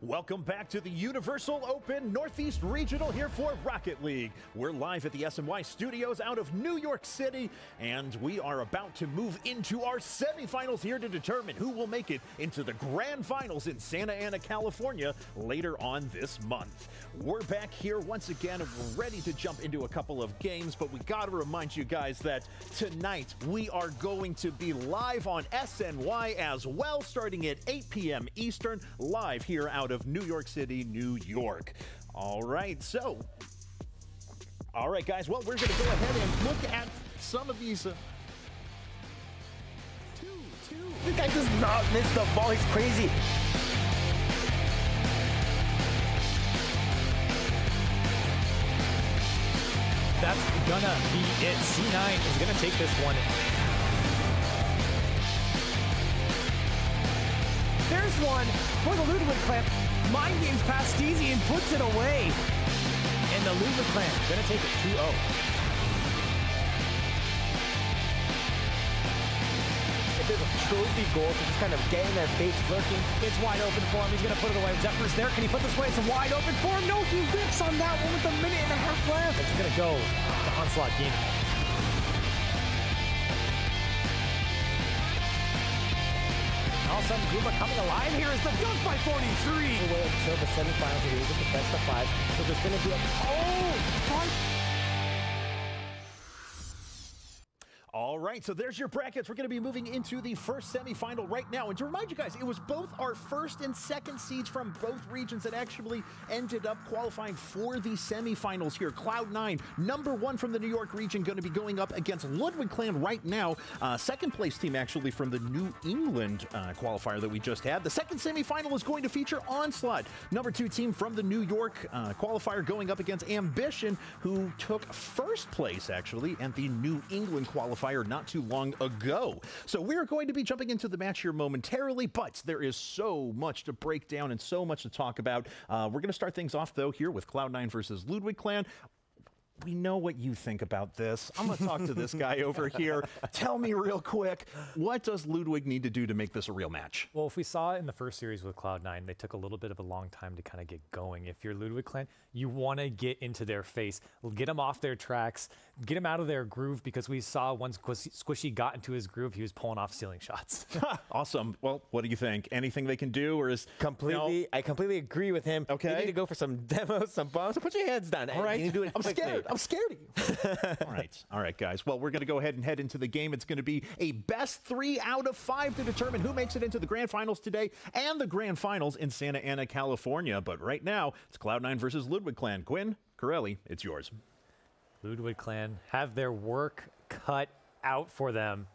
Welcome back to the Universal Open Northeast Regional here for Rocket League. We're live at the SNY studios out of New York City, and we are about to move into our semifinals here to determine who will make it into the grand finals in Santa Ana, California later on this month. We're back here once again, and we're ready to jump into a couple of games, but we got to remind you guys that tonight we are going to be live on SNY as well, starting at 8 p.m. Eastern, live here out of New York City, New York. All right, guys, well, we're going to go ahead and look at some of these. This guy does not miss the ball. He's crazy. That's gonna be it. C9 is gonna take this one. There's one for the Ludwig clan. Mind games past Easy and puts it away. And the Ludwig clan gonna take it 2-0. If there's a trophy goal to just kind of get in their face lurking. It's wide open for him. He's gonna put it away. Zephyr's there. Can he put this away? It's a wide open for him. No, he whiffs on that one with a minute and a half left. It's gonna go to Onslaught Gaming. All of a sudden, Guma coming alive here is the dunk by 43. Away until the semifinals, it is the best of 5. So there's going to be a All right, so there's your brackets. We're going to be moving into the first semifinal right now. And to remind you guys, it was both our first and second seeds from both regions that actually ended up qualifying for the semifinals here. Cloud9, #1 from the New York region, going to be going up against Ludwig clan right now. Second place team actually from the New England qualifier that we just had. The second semifinal is going to feature Onslaught, #2 team from the New York qualifier, going up against Ambition, who took first place actually at the New England qualifier not too long ago. So we're going to be jumping into the match here momentarily, but there is so much to break down and so much to talk about. We're going to start things off, though, here with Cloud9 versus Ludwig clan. We know what you think about this. I'm going to talk to this guy over here. Tell me real quick, what does Ludwig need to do to make this a real match? Well, if we saw in the first series with Cloud9, they took a little bit of a long time to kind of get going. If you're Ludwig clan, you want to get into their face, get them off their tracks, get them out of their groove, because we saw once Squishy got into his groove, he was pulling off ceiling shots. Awesome. Well, what do you think? Anything they can do, or is I completely agree with him. Okay. You need to go for some demos, some bombs. So put your hands down. All right. You need to do it quickly. I'm scared of you. All right, guys. Well, we're going to go ahead and head into the game. It's going to be a best 3 out of 5 to determine who makes it into the grand finals today and the grand finals in Santa Ana, California. But right now, it's Cloud9 versus Ludwig clan. Quinn, Corelli, it's yours. Ludwig clan have their work cut out for them.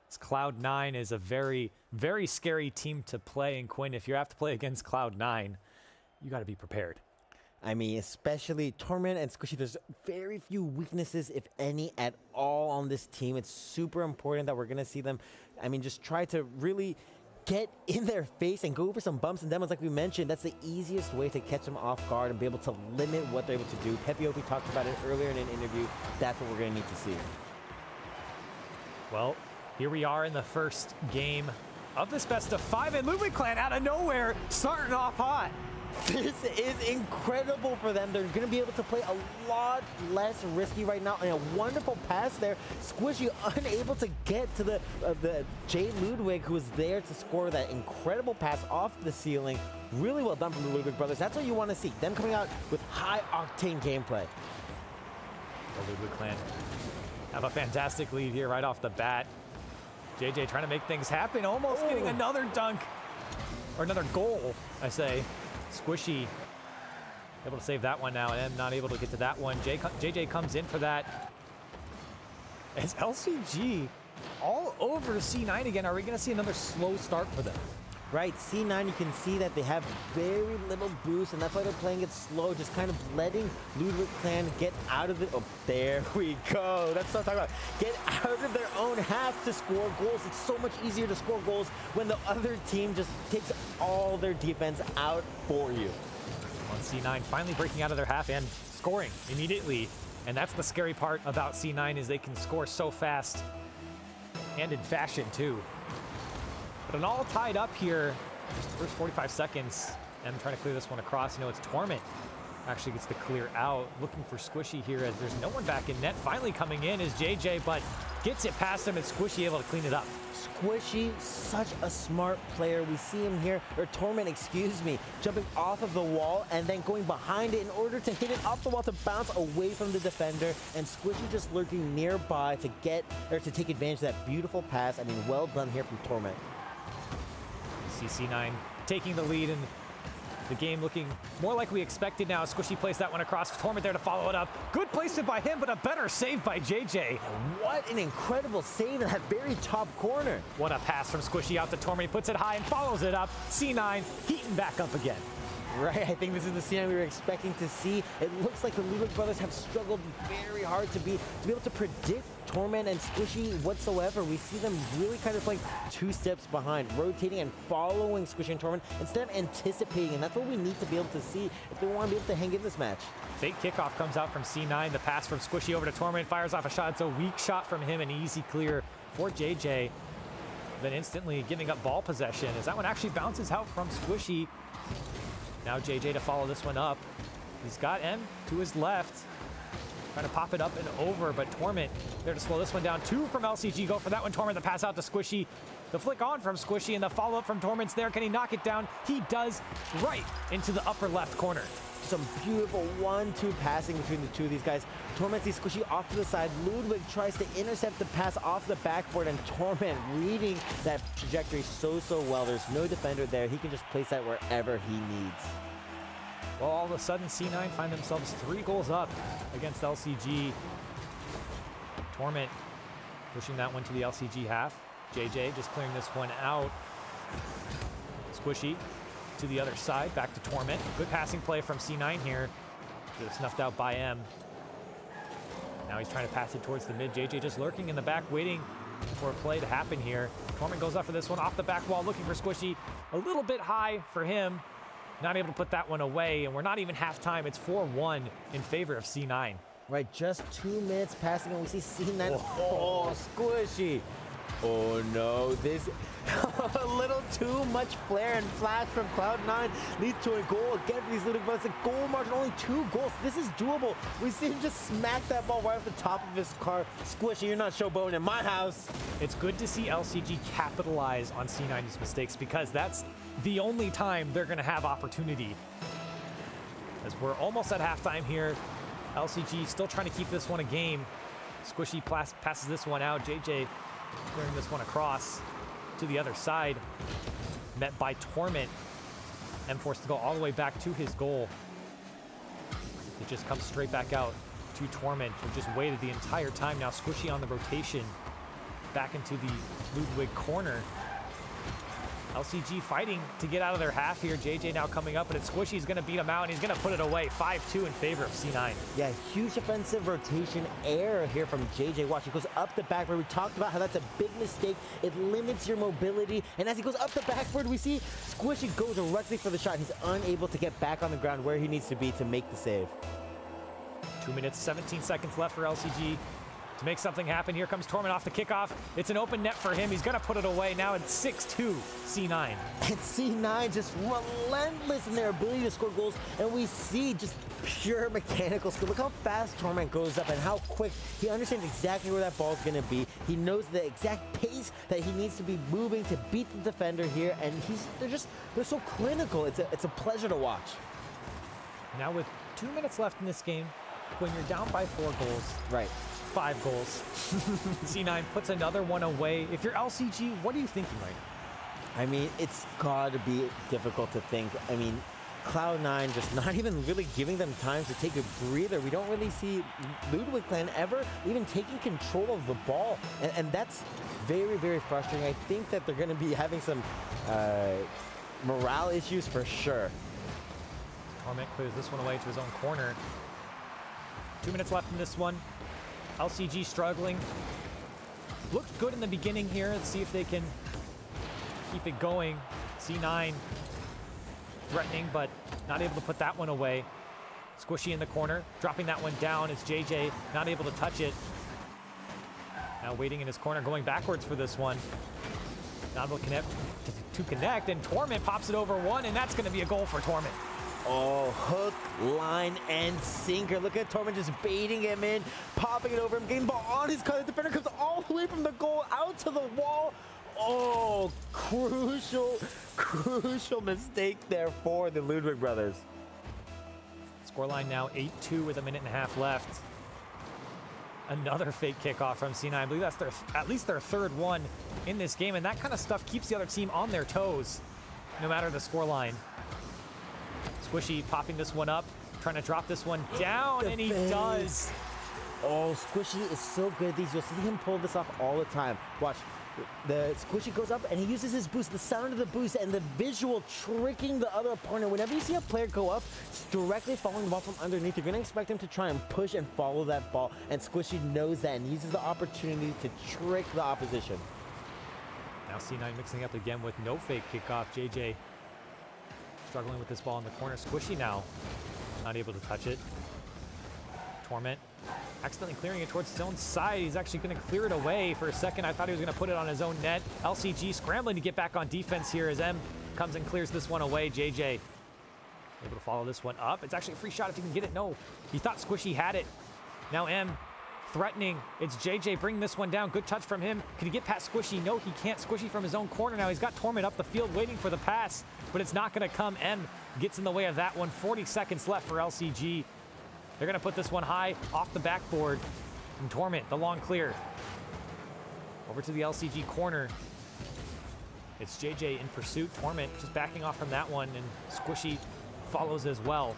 This Cloud9 is a very, very scary team to play. And Quinn, if you have to play against Cloud9, you got to be prepared. I mean, especially Torment and Squishy, there's very few weaknesses, if any, at all on this team. It's super important that we're going to see them, just try to really get in their face and go for some bumps and demos like we mentioned. That's the easiest way to catch them off guard and be able to limit what they're able to do. Pepiopi talked about it earlier in an interview. That's what we're going to need to see. Well, here we are in the first game of this best of 5, and Ludwig clan out of nowhere starting off hot. This is incredible for them. They're going to be able to play a lot less risky right now. And a wonderful pass there. Squishy unable to get to the Jay Ludwig, who was there to score that incredible pass off the ceiling. Really well done from the Ludwig brothers. That's what you want to see. Them coming out with high-octane gameplay. The Ludwig clan have a fantastic lead here right off the bat. JJ trying to make things happen, almost getting another dunk. Or another goal, I say. Squishy able to save that one now, and not able to get to that one. JJ comes in for that. It's LCG all over C9 again. Are we going to see another slow start for them? Right, C9, you can see that they have very little boost, and that's why they're playing it slow, just kind of letting Ludwig clan get out of it. Oh, there we go. That's what I'm talking about. Get out of their own half to score goals. It's so much easier to score goals when the other team just takes all their defense out for you. On C9 finally breaking out of their half and scoring immediately. And that's the scary part about C9, is they can score so fast and in fashion too. But an all tied up here, just the first 45 seconds. M trying to clear this one across. You know, it's Torment actually gets the clear out. Looking for Squishy here as there's no one back in net. Finally coming in is JJ, but gets it past him and Squishy able to clean it up. Squishy, such a smart player. We see him here, or Torment, excuse me, jumping off of the wall and then going behind it in order to hit it off the wall to bounce away from the defender. And Squishy just lurking nearby to get, or to take advantage of that beautiful pass. I mean, well done here from Torment. CC9 taking the lead and the game looking more like we expected now. Squishy placed that one across. Torment there to follow it up. Good placement by him, but a better save by JJ. What an incredible save in that very top corner. What a pass from Squishy out to Torment. He puts it high and follows it up. C9 heating back up again. Right, I think this is the scene we were expecting to see. It looks like the Ludwig brothers have struggled very hard to be able to predict Torment and Squishy whatsoever. We see them really kind of like 2 steps behind, rotating and following Squishy and Torment instead of anticipating, and that's what we need to be able to see if they want to be able to hang in this match. Fake kickoff comes out from C9. The pass from Squishy over to Torment, fires off a shot. It's a weak shot from him, an easy clear for JJ. Then instantly giving up ball possession as that one actually bounces out from Squishy. Now JJ to follow this one up. He's got M to his left. Trying to pop it up and over, but Torment there to slow this one down. 2 from LCG. Go for that one. Torment, the pass out to Squishy. The flick on from Squishy, and the follow-up from Torment's there. Can he knock it down? He does, right into the upper left corner. Some beautiful 1-2 passing between the two of these guys. Torment sees Squishy off to the side. Ludwig tries to intercept the pass off the backboard, and Torment reading that trajectory so well. There's no defender there. He can just place that wherever he needs. Well, all of a sudden, C9 find themselves 3 goals up against LCG. Torment pushing that one to the LCG half. JJ just clearing this one out. Squishy to the other side, back to Torment. Good passing play from C9 here. Just snuffed out by M. Now he's trying to pass it towards the mid. JJ just lurking in the back, waiting for a play to happen here. Torment goes up for this one, off the back wall, looking for Squishy. A little bit high for him. Not able to put that one away, and we're not even halftime. It's 4-1 in favor of C9. Right, just 2 minutes passing, and we see C9. Oh, Squishy. Oh no, this a little too much flare and flash from CLOUD9 leads to a goal again for these Ludwig brothers. A goal margin, only 2 goals. This is doable. We see him just smack that ball right off the top of his car. Squishy, you're not showboating in my house. It's good to see LCG capitalize on C9's mistakes because that's the only time they're going to have opportunity. As we're almost at halftime here, LCG still trying to keep this one a game. Squishy passes this one out. JJ clearing this one across to the other side. Met by Torment. M forced to go all the way back to his goal. It just comes straight back out to Torment, who just waited the entire time. Now Squishy on the rotation back into the Ludwig corner. LCG fighting to get out of their half here. JJ now coming up, and Squishy's going to beat him out, and he's going to put it away. 5-2 in favor of C9. Yeah, huge offensive rotation error here from JJ. Watch, he goes up the backboard. We talked about how that's a big mistake. It limits your mobility, and as he goes up the backboard, we see Squishy go directly for the shot. He's unable to get back on the ground where he needs to be to make the save. 2 minutes, 17 seconds left for LCG to make something happen. Here comes Torment off the kickoff. It's an open net for him. He's going to put it away. Now it's 6-2 C9. And C9 just relentless in their ability to score goals. And we see just pure mechanical skill. Look how fast Torment goes up and how quick. He understands exactly where that ball is going to be. He knows the exact pace that he needs to be moving to beat the defender here. And they're so clinical. It's a pleasure to watch. Now with 2 minutes left in this game, when you're down by 4 goals. Right. 5 goals. C9 puts another one away. If you're LCG, what are you thinking right now? I mean, it's got to be difficult to think. I mean, CLOUD9 just not even really giving them time to take a breather. We don't really see Ludwig clan ever even taking control of the ball. And that's very frustrating. I think that they're going to be having some morale issues for sure. Torment clears this one away to his own corner. 2 minutes left in this one. LCG struggling. Looked good in the beginning here. Let's see if they can keep it going. C9 threatening, but not able to put that one away. Squishy in the corner, dropping that one down. It's JJ not able to touch it. Now waiting in his corner, going backwards for this one. Not able to connect, and Torment pops it over one, and that's going to be a goal for Torment. Oh, hook, line, and sinker. Look at Torment just baiting him in, popping it over him, getting the ball on his car. The defender comes all the way from the goal out to the wall. Oh, crucial mistake there for the Ludwig brothers. Scoreline now 8-2 with a minute and a half left. Another fake kickoff from C9. I believe that's at least their third one in this game, and that kind of stuff keeps the other team on their toes, no matter the scoreline. Squishy popping this one up, trying to drop this one down, and he does. Oh, Squishy is so good. You'll see him pull this off all the time. Watch. The Squishy goes up and he uses his boost, the sound of the boost and the visual tricking the other opponent. Whenever you see a player go up, directly following the ball from underneath, you're going to expect him to try and push and follow that ball. And Squishy knows that and uses the opportunity to trick the opposition. Now C9 mixing up again with no fake kickoff. JJ struggling with this ball in the corner. Squishy now not able to touch it. Torment accidentally clearing it towards his own side. He's actually going to clear it away. For a second, I thought he was going to put it on his own net. LCG scrambling to get back on defense here as M comes and clears this one away. JJ able to follow this one up. It's actually a free shot if he can get it. No, he thought Squishy had it. Now M threatening. It's JJ bringing this one down. Good touch from him. Can he get past Squishy? No, he can't. Squishy from his own corner now. He's got Torment up the field waiting for the pass, but it's not going to come. M gets in the way of that one. 40 seconds left for LCG. They're going to put this one high off the backboard. From Torment, the long clear. Over to the LCG corner. It's JJ in pursuit. Torment just backing off from that one, and Squishy follows as well.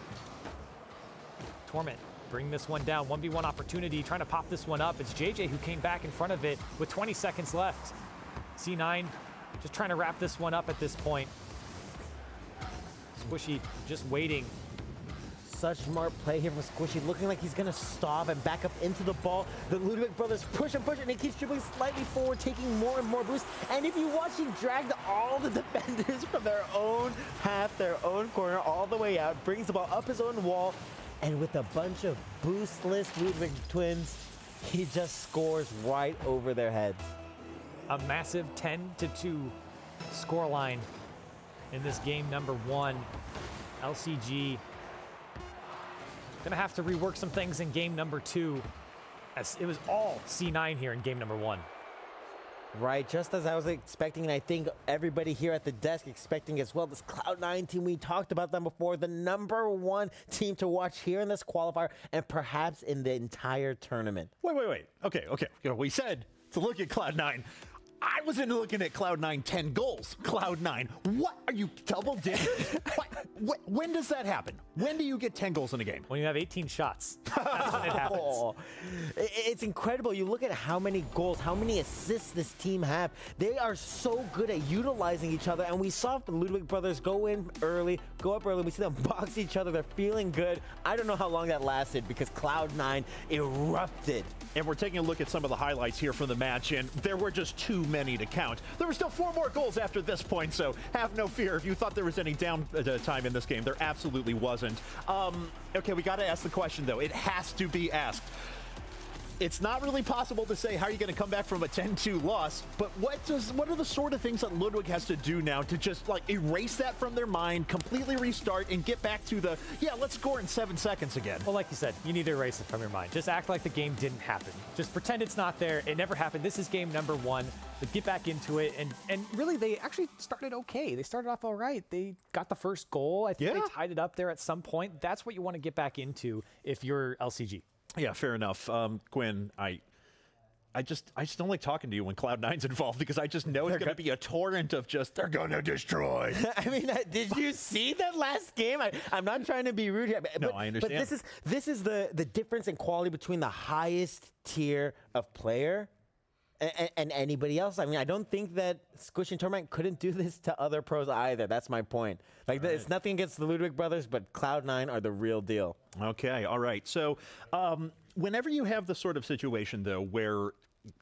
Torment bring this one down. 1v1 opportunity, trying to pop this one up. It's JJ who came back in front of it with 20 seconds left. C9 just trying to wrap this one up at this point. Squishy just waiting. Such smart play here from Squishy, looking like he's going to stop and back up into the ball. The Ludwig brothers push and he keeps dribbling slightly forward, taking more and more boost. And if you watch, he dragged all the defenders from their own half, their own corner, all the way out, brings the ball up his own wall, and with a bunch of boostless Ludwig twins, he just scores right over their heads. A massive 10-2 scoreline in this game number one. LCG gonna have to rework some things in game number two, as it was all C9 here in game number one. Right, just as I was expecting, and I think everybody here at the desk expecting as well. This Cloud9 team, we talked about them before, the #1 team to watch here in this qualifier and perhaps in the entire tournament. Wait. Okay. You know, we said to look at Cloud9. I wasn't looking at Cloud9 10 goals. Cloud9, what are you, double digits? When does that happen? When do you get 10 goals in a game? When you have 18 shots. That's when it happens. Oh, it's incredible. You look at how many goals, how many assists this team have. They are so good at utilizing each other, and we saw the Ludwig brothers go up early. We see them box each other. They're feeling good. I don't know how long that lasted because Cloud9 erupted. And we're taking a look at some of the highlights here from the match, and there were just too many to count. There were still 4 more goals after this point, so have no fear. If you thought there was any downtime in this game, there absolutely wasn't. Okay, we got to ask the question, though. It has to be asked. It's not really possible to say how you're going to come back from a 10-2 loss, but what are the sort of things that Ludwig has to do now to just like erase that from their mind, completely restart, and get back to the, yeah, let's score in 7 seconds again? Well, like you said, you need to erase it from your mind. Just act like the game didn't happen. Just pretend it's not there. It never happened. This is game number one. But get back into it, and really, they actually started okay. They started off all right. They got the first goal. I think they tied it up there at some point. That's what you want to get back into if you're LCG. Yeah, fair enough. Quinn, I just don't like talking to you when Cloud9's involved because I just know it's going to be a torrent of just, they're going to destroy. I mean, did you see that last game? I'm not trying to be rude here. No, I understand. But this is the difference in quality between the highest tier of player and anybody else. I mean, I don't think that Squish and Torment couldn't do this to other pros either. That's my point. Like, it's nothing against the Ludwig brothers, but Cloud9 are the real deal. Okay, all right. So whenever you have the sort of situation, though, where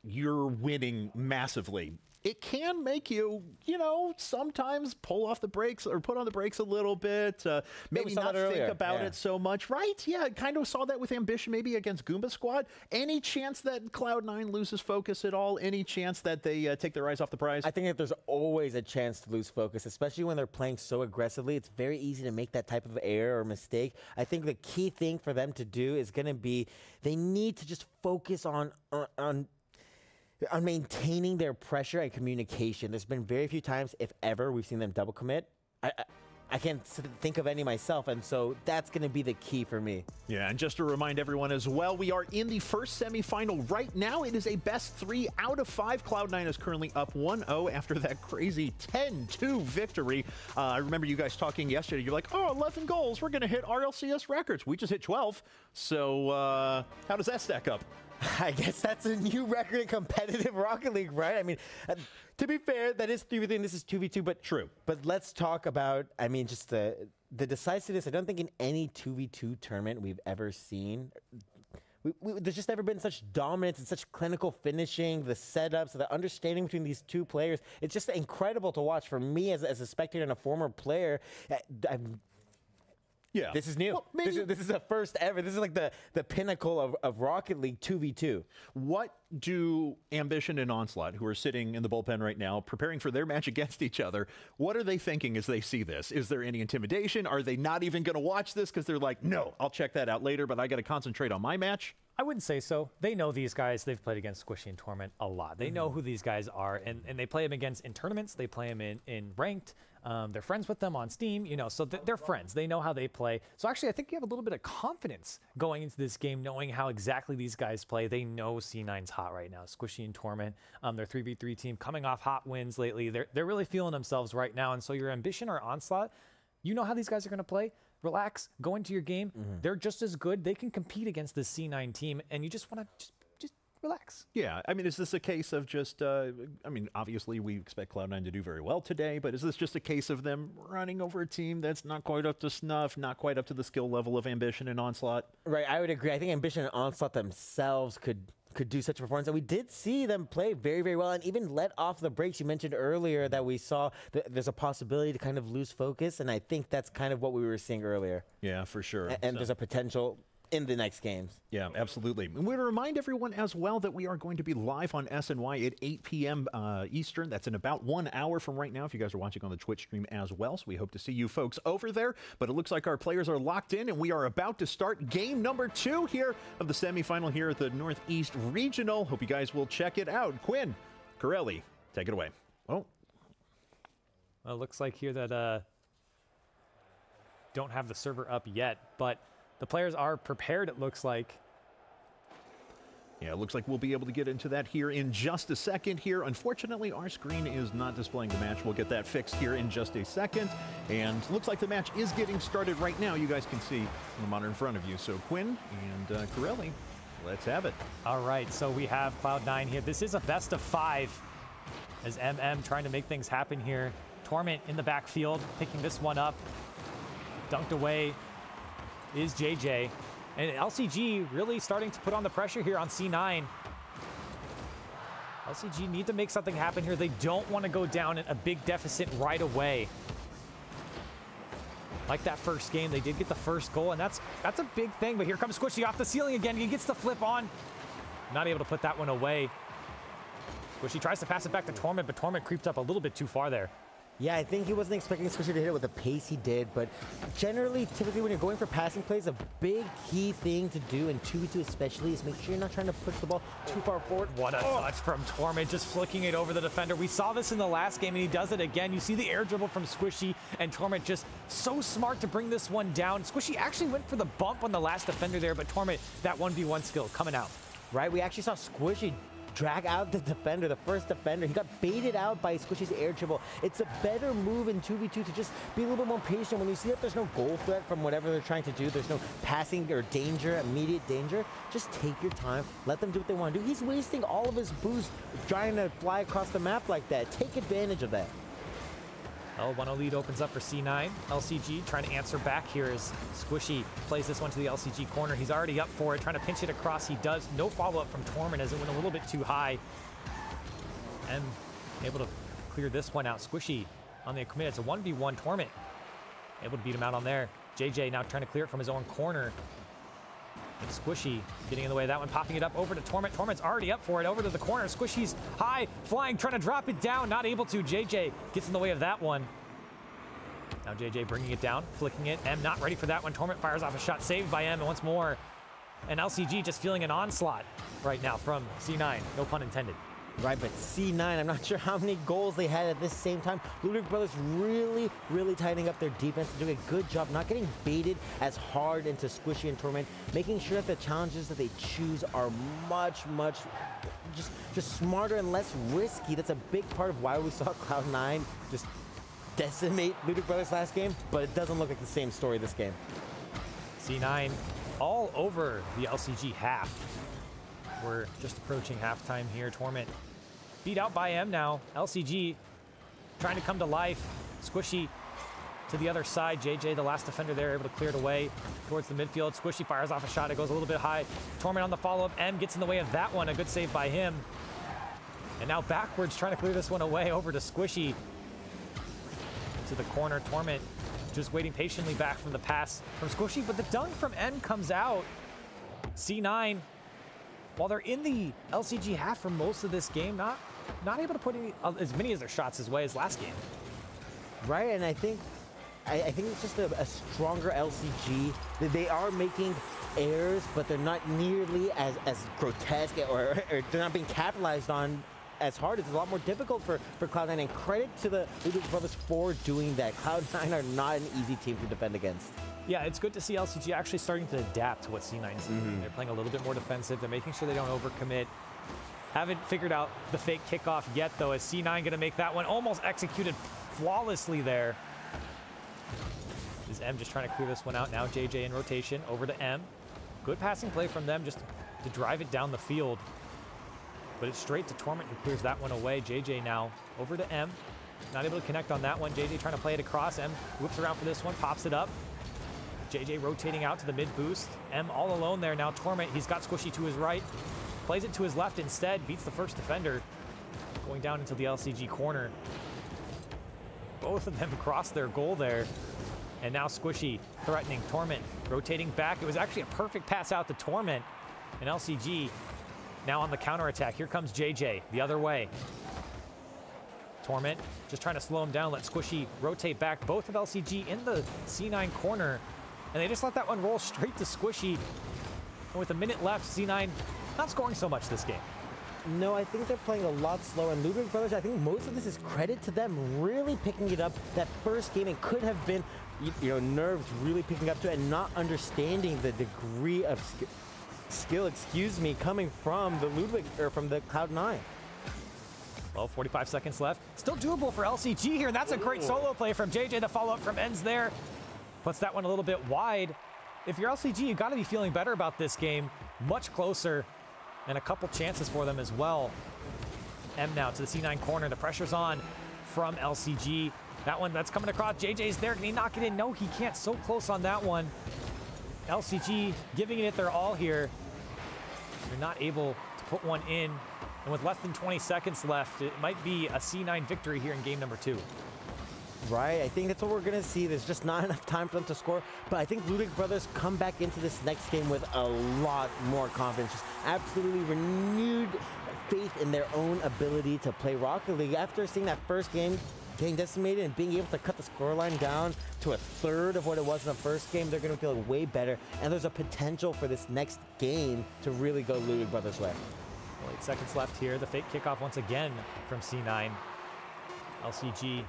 you're winning massively, it can make you, you know, sometimes pull off the brakes or put on the brakes a little bit. Maybe not think about it so much, right? Yeah, kind of saw that with Ambition maybe against Goomba Squad. Any chance that Cloud9 loses focus at all? Any chance that they take their eyes off the prize? I think that there's always a chance to lose focus, especially when they're playing so aggressively. It's very easy to make that type of error or mistake. I think the key thing for them to do is going to be they need to just focus on maintaining their pressure and communication. There's been very few times, if ever, we've seen them double commit. I can't think of any myself, and so that's going to be the key for me. Yeah, and just to remind everyone as well, we are in the first semifinal right now. It is a best 3 out of 5. Cloud9 is currently up 1-0 after that crazy 10-2 victory. I remember you guys talking yesterday. You're like, oh, 11 goals. We're going to hit RLCS records. We just hit 12. So how does that stack up? I guess that's a new record in competitive Rocket League, right? I mean, to be fair, that is 3v3 and this is 2v2, but true. But let's talk about, I mean, just the decisiveness. I don't think in any 2v2 tournament we've ever seen, there's just never been such dominance and such clinical finishing, the setups, the understanding between these two players. It's just incredible to watch for me as a spectator and a former player. Yeah. This is new. Well, this is the first ever. This is like the pinnacle of Rocket League 2v2. What do Ambition and Onslaught, who are sitting in the bullpen right now, preparing for their match against each other, what are they thinking as they see this? Is there any intimidation? Are they not even going to watch this because they're like, no, I'll check that out later, but I got to concentrate on my match? I wouldn't say so. They know these guys. They've played against Squishy and Torment a lot. They know who these guys are, and they play them against in tournaments. They play them in ranked. They're friends with them on Steam, you know, so they're friends. They know how they play. So actually, I think you have a little bit of confidence going into this game, knowing how exactly these guys play. They know C9's hot right now. Squishy and Torment, their 3v3 team coming off hot wins lately. They're really feeling themselves right now. And so your Ambition or Onslaught, you know how these guys are going to play. Relax, go into your game. They're just as good. They can compete against the C9 team, and you just want to just relax. Yeah, I mean, is this a case of just, I mean, obviously we expect Cloud9 to do very well today, but is this just a case of them running over a team that's not quite up to snuff, not quite up to the skill level of Ambition and Onslaught? Right, I would agree. I think Ambition and Onslaught themselves could do such a performance. And we did see them play very, very well and even let off the brakes. You mentioned earlier that we saw there's a possibility to kind of lose focus, and I think that's kind of what we were seeing earlier. Yeah, for sure. And there's a potential in the next games. Yeah, absolutely. And we want to remind everyone as well that we are going to be live on SNY at 8 p.m. Eastern. That's in about 1 hour from right now if you guys are watching on the Twitch stream as well. So we hope to see you folks over there. But it looks like our players are locked in, and we are about to start game number 2 here of the semifinal here at the Northeast Regional. Hope you guys will check it out. Quinn, Corelli, take it away. Oh. Well, it looks like here that don't have the server up yet, but the players are prepared, it looks like. Yeah, it looks like we'll be able to get into that here in just a second here. Unfortunately, our screen is not displaying the match. We'll get that fixed here in just a second. And looks like the match is getting started right now. You guys can see on the monitor in front of you. So Quinn and Corelli, let's have it. All right, so we have Cloud9 here. This is a best of 5 as MM trying to make things happen here. Torment in the backfield, picking this one up. Dunked away is JJ. And LCG really starting to put on the pressure here on C9. LCG need to make something happen here. They don't want to go down in a big deficit right away. Like that first game, they did get the first goal, and that's a big thing. But here comes Squishy off the ceiling again. He gets the flip on. Not able to put that one away. Squishy tries to pass it back to Torment, but Torment creeped up a little bit too far there. Yeah, I think he wasn't expecting Squishy to hit it with the pace he did, but generally, typically when you're going for passing plays, a big key thing to do in 2v2 especially is make sure you're not trying to push the ball too far forward. What a touch from Torment, just flicking it over the defender. We saw this in the last game, and he does it again. You see the air dribble from Squishy, and Torment just so smart to bring this one down. Squishy actually went for the bump on the last defender there, but Torment, that 1v1 skill coming out. Right, we actually saw Squishy drag out the defender, the first defender. He got baited out by Squishy's air dribble. It's a better move in 2v2 to just be a little bit more patient. When you see that there's no goal threat from whatever they're trying to do, there's no passing or danger, immediate danger, just take your time, let them do what they want to do. He's wasting all of his boost trying to fly across the map like that. Take advantage of that. Well, 1-0 lead opens up for C9. LCG trying to answer back here as Squishy plays this one to the LCG corner. He's already up for it, trying to pinch it across. He does. No follow-up from Torment as it went a little bit too high. And able to clear this one out. Squishy on the commit. It's a 1v1 Torment. Able to beat him out on there. JJ now trying to clear it from his own corner. And Squishy getting in the way of that one, popping it up over to Torment. Torment's already up for it, over to the corner. Squishy's high, flying, trying to drop it down, not able to. JJ gets in the way of that one. Now JJ bringing it down, flicking it. M not ready for that one. Torment fires off a shot, saved by M, and once more. And LCG just feeling an onslaught right now from C9, no pun intended. Right, but C9, I'm not sure how many goals they had at this same time. Ludwig brothers really, really tightening up their defense, doing a good job, not getting baited as hard into Squishy and Torment, making sure that the challenges that they choose are much just smarter and less risky. That's a big part of why we saw Cloud9 just decimate Ludwig brothers last game, but it doesn't look like the same story this game. C9 all over the LCG half. We're just approaching halftime here. Torment beat out by M now. LCG trying to come to life. Squishy to the other side. JJ, the last defender there, able to clear it away towards the midfield. Squishy fires off a shot. It goes a little bit high. Torment on the follow-up. M gets in the way of that one. A good save by him. And now backwards, trying to clear this one away over to Squishy. To the corner. Torment just waiting patiently back from the pass from Squishy, but the dunk from M comes out. C9, while they're in the LCG half for most of this game, not able to put as many of their shots his way as last game. Right, and I think it's just a stronger LCG. They are making errors, but they're not nearly as grotesque, or they're not being capitalized on as hard. It's a lot more difficult for Cloud9, and credit to the Ludwig brothers for doing that. Cloud9 are not an easy team to defend against. Yeah, it's good to see LCG actually starting to adapt to what C9's doing. They're playing a little bit more defensive. They're making sure they don't overcommit. Haven't figured out the fake kickoff yet, though, as C9 going to make that one almost executed flawlessly there. Is M just trying to clear this one out. Now JJ in rotation over to M. Good passing play from them just to drive it down the field. But it's straight to Torment, who clears that one away. JJ now over to M. Not able to connect on that one. JJ trying to play it across. M whips around for this one, pops it up. JJ rotating out to the mid boost. M all alone there now. Torment, he's got Squishy to his right. Plays it to his left instead. Beats the first defender. Going down into the LCG corner. Both of them cross their goal there. And now Squishy threatening Torment. Rotating back. It was actually a perfect pass out to Torment. And LCG now on the counterattack. Here comes JJ the other way. Torment just trying to slow him down. Let Squishy rotate back. Both of LCG in the C9 corner. And they just let that one roll straight to Squishy. And with a minute left, C9 not scoring so much this game. No, I think they're playing a lot slower. And Ludwig brothers, I think most of this is credit to them really picking it up. That first game, it could have been, nerves really picking up to it and not understanding the degree of skill, coming from the Ludwig, or from the Cloud9. Well, 45 seconds left. Still doable for LCG here, and that's a great solo play from JJ. The follow-up from Ends there. Puts that one a little bit wide. If you're LCG, you've got to be feeling better about this game. Much closer, and a couple chances for them as well. M now to the C9 corner. The pressure's on from LCG. That one that's coming across. JJ's there. Can he knock it in? No, he can't. So close on that one. LCG giving it their all here. They're not able to put one in. And with less than 20 seconds left, it might be a C9 victory here in game number 2. Right, I think that's what we're going to see. There's just not enough time for them to score. But I think Ludwig brothers come back into this next game with a lot more confidence. Just absolutely renewed faith in their own ability to play Rocket League. After seeing that first game getting decimated and being able to cut the scoreline down to a third of what it was in the first game, they're going to feel way better. And there's a potential for this next game to really go Ludwig brothers' way. Well, 8 seconds left here. The fake kickoff once again from C9. LCG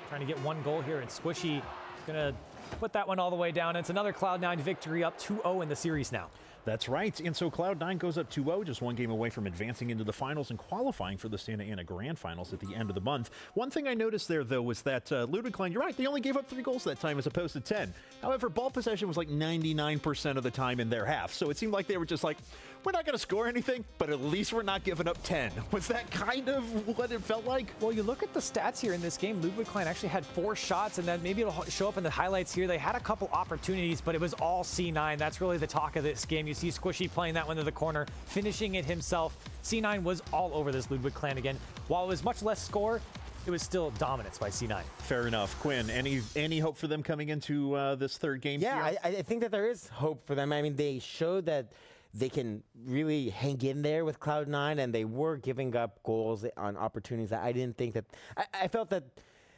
trying to get one goal here, and Squishy is going to put that one all the way down. It's another Cloud9 victory, up 2-0 in the series now. That's right. And so Cloud9 goes up 2-0, just one game away from advancing into the finals and qualifying for the Santa Ana Grand Finals at the end of the month. One thing I noticed there, though, was that Ludwig Clan, you're right, they only gave up 3 goals that time as opposed to 10. However, ball possession was like 99% of the time in their half. So it seemed like they were just like, we're not going to score anything, but at least we're not giving up 10. Was that kind of what it felt like? Well, you look at the stats here in this game. Ludwig actually had 4 shots, and then maybe it'll show up in the highlights here. They had a couple opportunities, but it was all C9. That's really the talk of this game. You see Squishy playing that one to the corner, finishing it himself. C9 was all over this Ludwig clan again. While it was much less score, it was still dominance by C9. Fair enough. Quinn, any hope for them coming into this third game? Yeah, I think that there is hope for them. I mean, they showed that they can really hang in there with Cloud9, and they were giving up goals on opportunities that I didn't think that... I felt that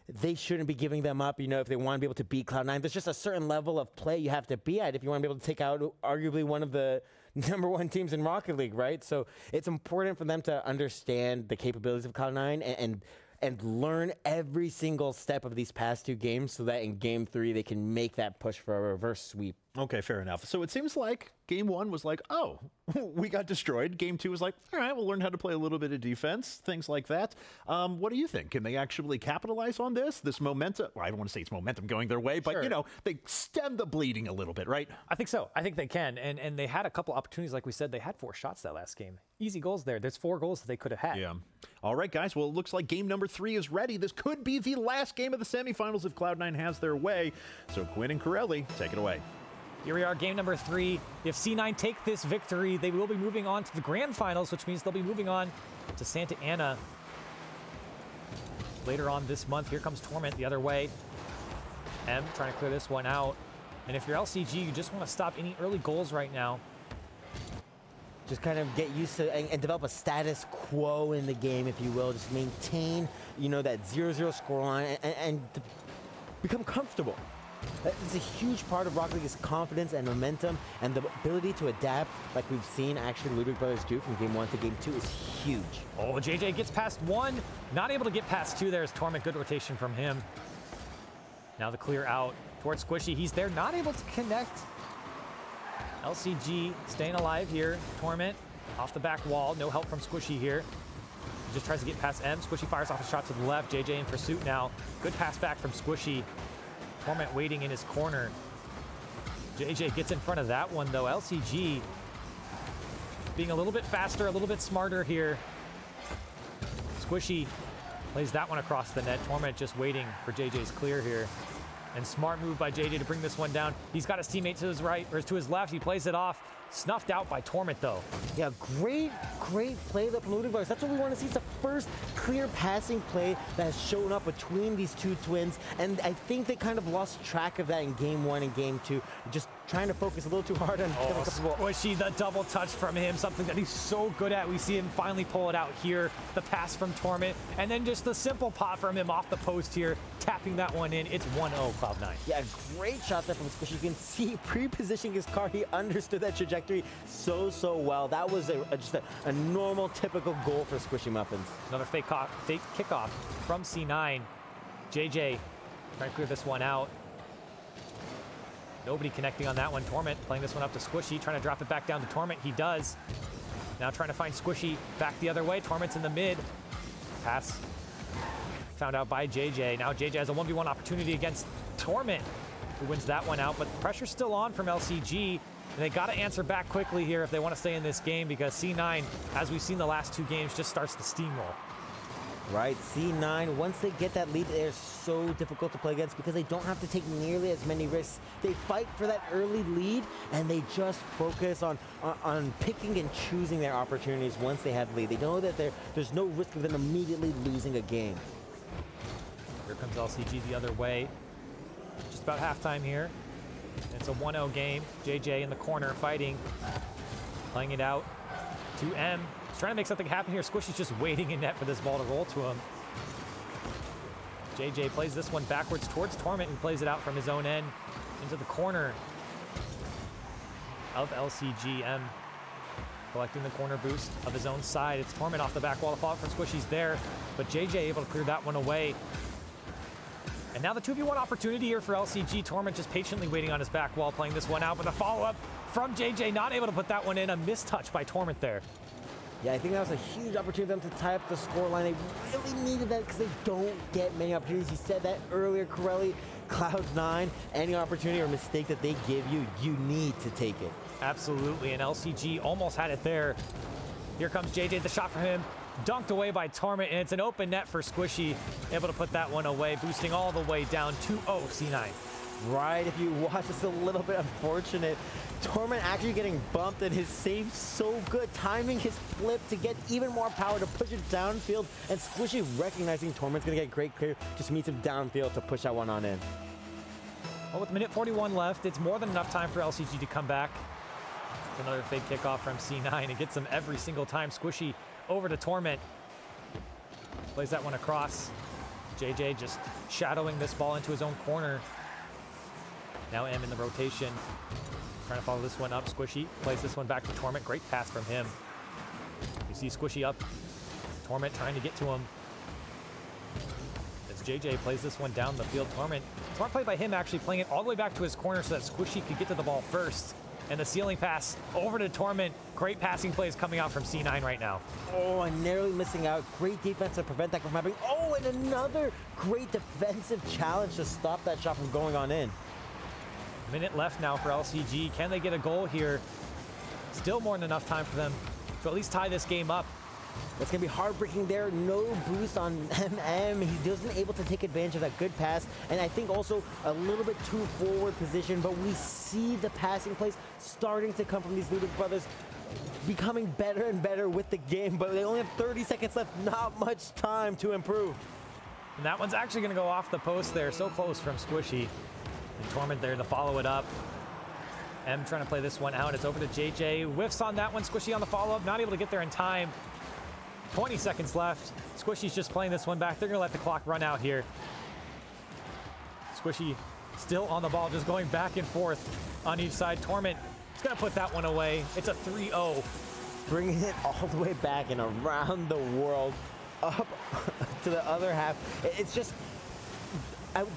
they shouldn't be giving them up, you know, if they want to be able to beat Cloud9. There's just a certain level of play you have to be at if you want to be able to take out arguably one of the #1 teams in Rocket League, right? So it's important for them to understand the capabilities of Cloud9 and learn every single step of these past 2 games so that in Game 3 they can make that push for a reverse sweep. Okay, fair enough. So it seems like Game 1 was like, oh, we got destroyed. Game 2 was like, all right, we'll learn how to play a little bit of defense, things like that. What do you think? Can they actually capitalize on this momentum? Well, I don't want to say it's momentum going their way, but, Sure. you know, they stem the bleeding a little bit, right? I think so. I think they can. And they had a couple opportunities, like we said. They had 4 shots that last game. Easy goals there. There's 4 goals that they could have had. Yeah. All right, guys. Well, it looks like game number 3 is ready. This could be the last game of the semifinals if Cloud9 has their way. So Quinn and Corelli, take it away. Here we are, game number 3. If C9 take this victory, they will be moving on to the grand finals, which means they'll be moving on to Santa Ana later on this month. Here comes Torment the other way. M trying to clear this one out. And if you're LCG, you just want to stop any early goals right now. Just kind of get used to and develop a status quo in the game, if you will. Just maintain, you know, that 0-0 scoreline and become comfortable. It's a huge part of Rocket League is confidence and momentum, and the ability to adapt, like we've seen actually Ludwig brothers do from Game 1 to Game 2, is huge. Oh, JJ gets past 1. Not able to get past 2. There's Torment. Good rotation from him. Now the clear out towards Squishy. He's there, not able to connect. LCG staying alive here. Torment off the back wall. No help from Squishy here. He just tries to get past M. Squishy fires off a shot to the left. JJ in pursuit now. Good pass back from Squishy. Torment waiting in his corner. JJ gets in front of that one, though. LCG being a little bit faster, a little bit smarter here. Squishy plays that one across the net. Torment just waiting for JJ's clear here. And smart move by JJ to bring this one down. He's got his teammate to his right, or to his left. He plays it off. Snuffed out by Torment, though. Yeah, great play there from Ludwig. That's what we want to see. It's the first clear passing play that has shown up between these 2 twins. And I think they kind of lost track of that in Game 1 and Game 2. Just trying to focus a little too hard on Squishy, the double touch from him, something that he's so good at. We see him finally pull it out here. The pass from Torment, and then just the simple pop from him off the post here, tapping that one in. It's 1-0 Cloud9. Yeah, great shot there from Squishy. You can see pre-positioning his car. He understood that trajectory so well. That was just a normal, typical goal for Squishy Muffins. Another fake kickoff from C9. JJ trying to clear this one out. Nobody connecting on that one. Torment playing this one up to Squishy, trying to drop it back down to Torment. He does. Now trying to find Squishy back the other way. Torment's in the mid. Pass found out by JJ. Now JJ has a 1v1 opportunity against Torment, who wins that one out, but the pressure's still on from LCG, and they got to answer back quickly here if they want to stay in this game, because C9, as we've seen the last 2 games, just starts to steamroll. Right, C9, once they get that lead, they're so difficult to play against because they don't have to take nearly as many risks. They fight for that early lead, and they just focus on picking and choosing their opportunities once they have the lead. They know that there's no risk of them immediately losing a game. Here comes LCG the other way. Just about halftime here. It's a 1-0 game. JJ in the corner fighting. Playing it out to M. He's trying to make something happen here. Squishy's just waiting in net for this ball to roll to him. JJ plays this one backwards towards Torment and plays it out from his own end into the corner of LCG. M collecting the corner boost of his own side. It's Torment off the back wall. The follow from Squishy's there, but JJ able to clear that one away. And now the 2v1 opportunity here for LCG. Torment just patiently waiting on his back wall, playing this one out, but the follow-up from JJ, not able to put that one in. A mistouch by Torment there. Yeah, I think that was a huge opportunity for them to tie up the scoreline. They really needed that because they don't get many opportunities. You said that earlier, Corelli. Cloud9, any opportunity or mistake that they give you, you need to take it. Absolutely, and LCG almost had it there. Here comes JJ, the shot for him. Dunked away by Torment, and it's an open net for Squishy. Able to put that one away, boosting all the way down 2-0 C9. Right, if you watch, it's a little bit unfortunate. Torment actually getting bumped, and his save so good, timing his flip to get even more power to push it downfield, and Squishy recognizing Torment's gonna get great clear, just meets him downfield to push that one on in. Well, with minute 41 left, it's more than enough time for LCG to come back. Another fake kickoff from C9. It gets them every single time. Squishy over to Torment. Plays that one across. JJ just shadowing this ball into his own corner. Now M in the rotation. Trying to follow this one up. Squishy plays this one back to Torment. Great pass from him. You see Squishy up. Torment trying to get to him. As JJ plays this one down the field. Torment. Smart play by him, actually playing it all the way back to his corner so that Squishy could get to the ball first. And the ceiling pass over to Torment. Great passing plays coming out from C9 right now. Oh, and narrowly missing out. Great defense to prevent that from happening. Oh, and another great defensive challenge to stop that shot from going on in. Minute left now for LCG. Can they get a goal here? Still more than enough time for them to at least tie this game up. It's going to be heartbreaking there. No boost on MM. He wasn't able to take advantage of that good pass. And I think also a little bit too forward position. But we see the passing plays starting to come from these Ludwig brothers, becoming better and better with the game. But they only have 30 seconds left. Not much time to improve. And that one's actually going to go off the post there. So close from Squishy. And Torment there to follow it up. M trying to play this one out. It's over to JJ. Whiffs on that one. Squishy on the follow-up. Not able to get there in time. 20 seconds left. Squishy's just playing this one back. They're going to let the clock run out here. Squishy still on the ball, just going back and forth on each side. Torment is going to put that one away. It's a 3-0. Bringing it all the way back and around the world, up to the other half. It's just...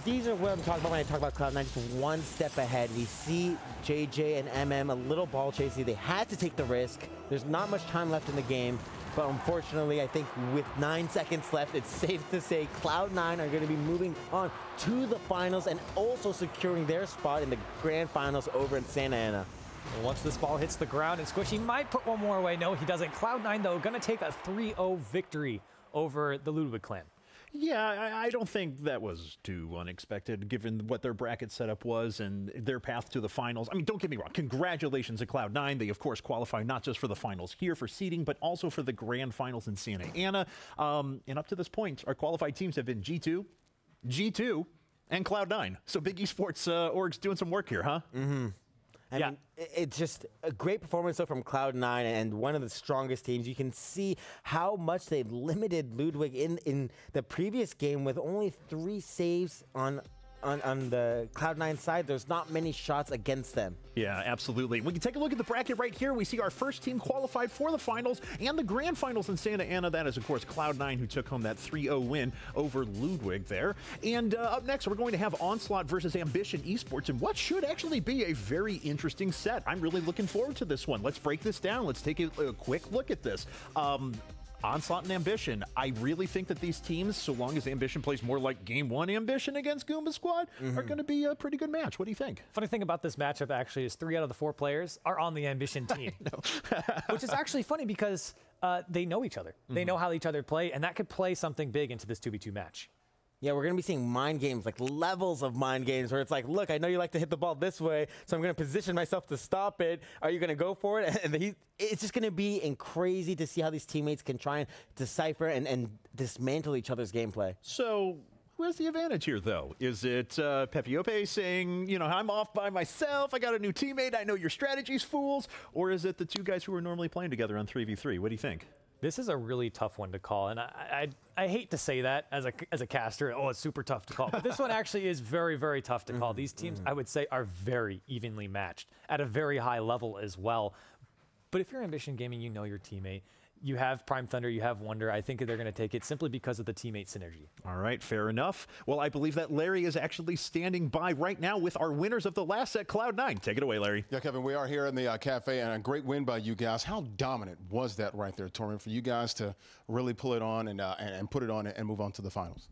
these are what I'm talking about when I talk about Cloud9, just one step ahead. We see JJ and MM a little ball chasing. They had to take the risk. There's not much time left in the game, but unfortunately, I think with 9 seconds left, it's safe to say Cloud9 are going to be moving on to the finals and also securing their spot in the grand finals over in Santa Ana. Well, once this ball hits the ground, and Squishy might put one more away. No, he doesn't. Cloud9, though, going to take a 3-0 victory over the Ludwig clan. Yeah, I don't think that was too unexpected, given what their bracket setup was and their path to the finals. I mean, don't get me wrong. Congratulations to Cloud9. They, of course, qualify not just for the finals here for seeding, but also for the grand finals in Santa Ana. And up to this point, our qualified teams have been G2, G2, and Cloud9. So Big Esports org's doing some work here, huh? Mm-hmm. I mean, it's just a great performance though from Cloud9 and one of the strongest teams. You can see how much they've limited Ludwig in the previous game with only 3 saves on the Cloud9 side. There's not many shots against them. Yeah, absolutely. We can take a look at the bracket right here. We see our first team qualified for the finals and the grand finals in Santa Ana. That is, of course, Cloud9, who took home that 3-0 win over Ludwig there. And up next, we're going to have Onslaught versus Ambition Esports in what should actually be a very interesting set. I'm really looking forward to this one. Let's break this down. Let's take a quick look at this. Onslaught and Ambition. I really think that these teams, so long as Ambition plays more like Game 1 Ambition against Goomba Squad, are going to be a pretty good match. What do you think? Funny thing about this matchup actually is 3 out of the 4 players are on the Ambition team. Which is actually funny because they know each other. They know how each other play, and that could play something big into this 2v2 match. Yeah, we're going to be seeing mind games, like levels of mind games where it's like, look, I know you like to hit the ball this way, so I'm going to position myself to stop it. Are you going to go for it? And it's just going to be crazy to see how these teammates can try and decipher and dismantle each other's gameplay. So who has the advantage here, though? Is it Pepiope saying, you know, I'm off by myself, I got a new teammate, I know your strategies, fools? Or is it the 2 guys who are normally playing together on 3v3? What do you think? This is a really tough one to call, and I hate to say that as a caster. Oh, it's super tough to call. But this one actually is very, very tough to call. These teams, I would say, are very evenly matched at a very high level as well. But if you're Ambition Gaming, you know your teammate. You have Prime Thunder, you have Wonder. I think they're going to take it simply because of the teammate synergy. All right, fair enough. Well, I believe that Larry is actually standing by right now with our winners of the last set, Cloud9. Take it away, Larry. Yeah, Kevin, we are here in the cafe, and a great win by you guys. How dominant was that right there, Torment, for you guys to really pull it on and put it on and move on to the finals?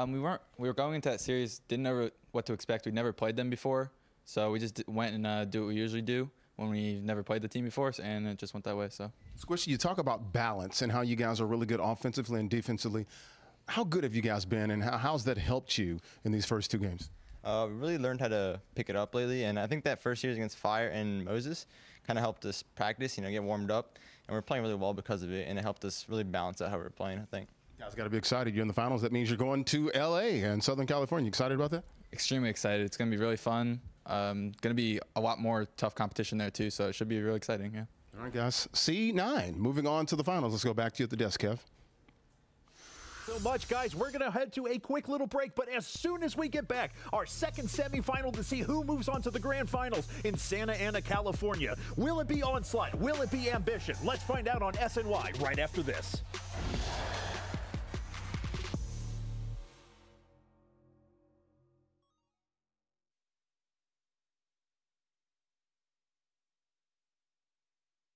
We were going into that series, didn't know what to expect. We'd never played them before, so we just went and do what we usually do. when we never played the team before, and it just went that way. So, Squishy, you talk about balance and how you guys are really good offensively and defensively. How good have you guys been, and how's that helped you in these first 2 games? We really learned how to pick it up lately, and I think that first series against Fire and Moses kind of helped us practice, get warmed up, and we're playing really well because of it, and it helped us really balance out how we're playing, I think. You guys got to be excited. You're in the finals. That means you're going to LA and Southern California. You excited about that? extremely excited. It's going to be really fun. Going to be a lot more tough competition there, too, so it should be really exciting, yeah. All right, guys. C9, moving on to the finals. Let's go back to you at the desk, Kev. So much, guys. We're going to head to a quick little break, but as soon as we get back, our second semifinal to see who moves on to the grand finals in Santa Ana, California. Will it be Onslaught? Will it be Ambition? Let's find out on SNY right after this.